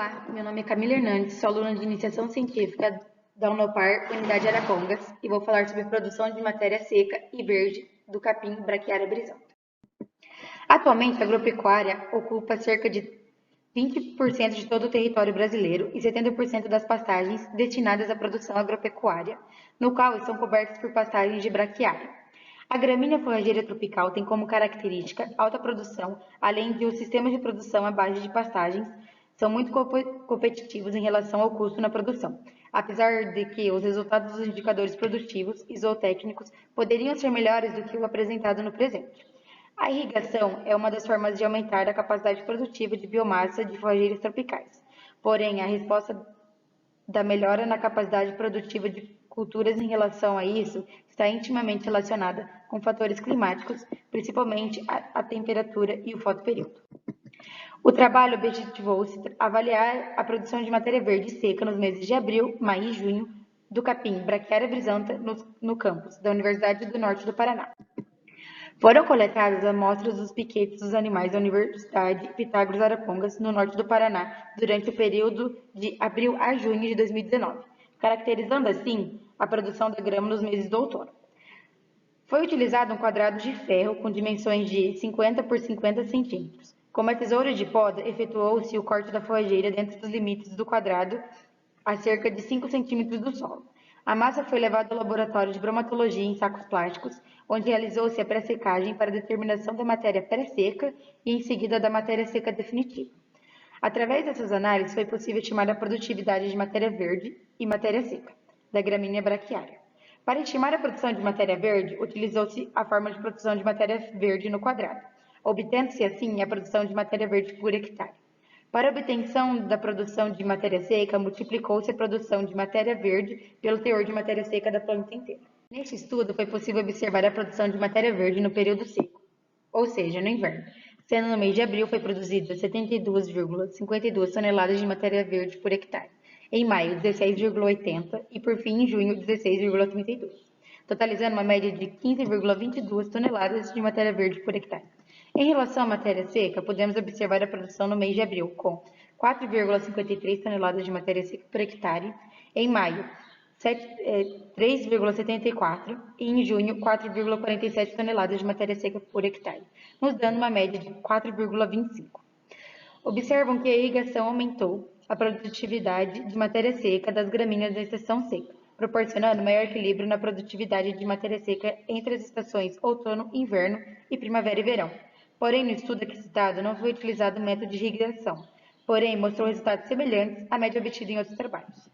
Olá, meu nome é Camila Hernandes, sou aluna de Iniciação Científica da Unopar, Unidade Arapongas, e vou falar sobre produção de matéria seca e verde do capim Braquiária brisanta. Atualmente, a agropecuária ocupa cerca de 20% de todo o território brasileiro e 70% das pastagens destinadas à produção agropecuária, no qual estão cobertas por pastagens de braquiária. A gramínea forrageira tropical tem como característica alta produção, além de os sistemas de produção à base de pastagens são muito competitivos em relação ao custo na produção, apesar de que os resultados dos indicadores produtivos e zootécnicos poderiam ser melhores do que o apresentado no presente. A irrigação é uma das formas de aumentar a capacidade produtiva de biomassa de forrageiras tropicais. Porém, a resposta da melhora na capacidade produtiva de culturas em relação a isso está intimamente relacionada com fatores climáticos, principalmente a temperatura e o fotoperíodo. O trabalho objetivou-se avaliar a produção de matéria verde seca nos meses de abril, maio e junho do capim Braquiária brisanta no campus da Universidade do Norte do Paraná. Foram coletadas amostras dos piquetes dos animais da Universidade Pitágoras Arapongas, no norte do Paraná, durante o período de abril a junho de 2019, caracterizando assim a produção da grama nos meses do outono. Foi utilizado um quadrado de ferro com dimensões de 50 por 50 centímetros. Com uma tesoura de poda, efetuou-se o corte da forrageira dentro dos limites do quadrado, a cerca de 5 centímetros do solo. A massa foi levada ao laboratório de bromatologia em sacos plásticos, onde realizou-se a pré-secagem para determinação da matéria pré-seca e, em seguida, da matéria seca definitiva. Através dessas análises, foi possível estimar a produtividade de matéria verde e matéria seca, da gramínea braquiária. Para estimar a produção de matéria verde, utilizou-se a fórmula de produção de matéria verde no quadrado, obtendo-se assim a produção de matéria verde por hectare. Para a obtenção da produção de matéria seca, multiplicou-se a produção de matéria verde pelo teor de matéria seca da planta inteira. Neste estudo, foi possível observar a produção de matéria verde no período seco, ou seja, no inverno, sendo no mês de abril foi produzido 72,52 toneladas de matéria verde por hectare, em maio 16,80 e por fim em junho 16,32, totalizando uma média de 15,22 toneladas de matéria verde por hectare. Em relação à matéria seca, podemos observar a produção no mês de abril, com 4,53 toneladas de matéria seca por hectare, em maio 3,74 e em junho 4,47 toneladas de matéria seca por hectare, nos dando uma média de 4,25. Observam que a irrigação aumentou a produtividade de matéria seca das gramíneas da estação seca, proporcionando maior equilíbrio na produtividade de matéria seca entre as estações outono, inverno e primavera e verão. Porém, no estudo aqui citado, não foi utilizado o método de irrigação, porém mostrou resultados semelhantes à média obtida em outros trabalhos.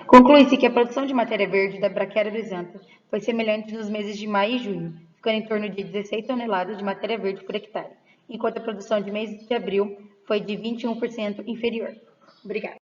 Conclui-se que a produção de matéria verde da Braquiária brisanta foi semelhante nos meses de maio e junho, ficando em torno de 16 toneladas de matéria verde por hectare, enquanto a produção de mês de abril foi de 21% inferior. Obrigada.